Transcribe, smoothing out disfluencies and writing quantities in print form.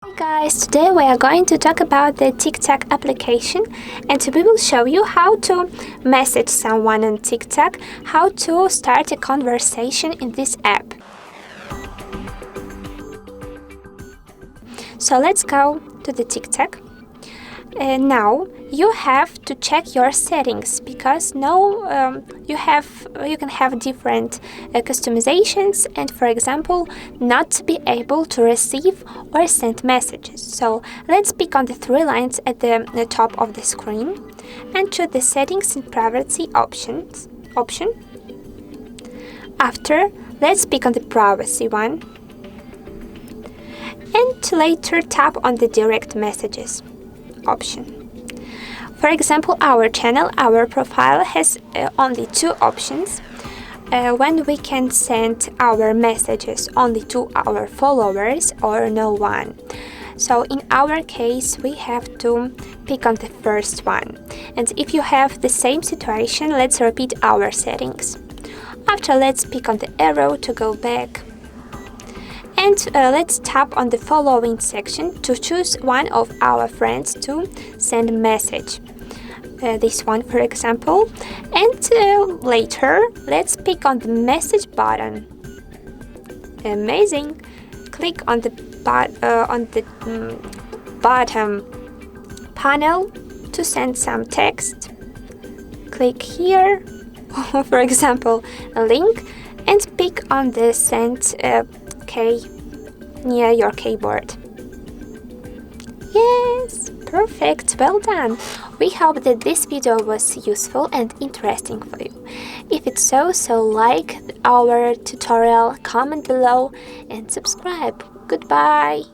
Hi guys, today we are going to talk about the TikTok application, and we will show you how to message someone on TikTok, how to start a conversation in this app. So let's go to the TikTok. Now you have to check your settings because now you can have different customizations, and for example not be able to receive or send messages. So let's pick on the three lines at the top of the screen and choose the settings and privacy option. After, let's pick on the privacy one and later tap on the direct messages option. For example, our channel, our profile has only two options when we can send our messages only to our followers or no one. So in our case we have to pick on the first one, and if you have the same situation, let's repeat our settings. After, let's pick on the arrow to go back. And let's tap on the following section to choose one of our friends to send a message. This one, for example. And later, let's pick on the message button. Amazing! Click on the bottom panel to send some text. Click here, for example, a link, and pick on the send K near your keyboard. Yes, perfect, well done. We hope that this video was useful and interesting for you. If it's so like our tutorial, comment below and subscribe. Goodbye.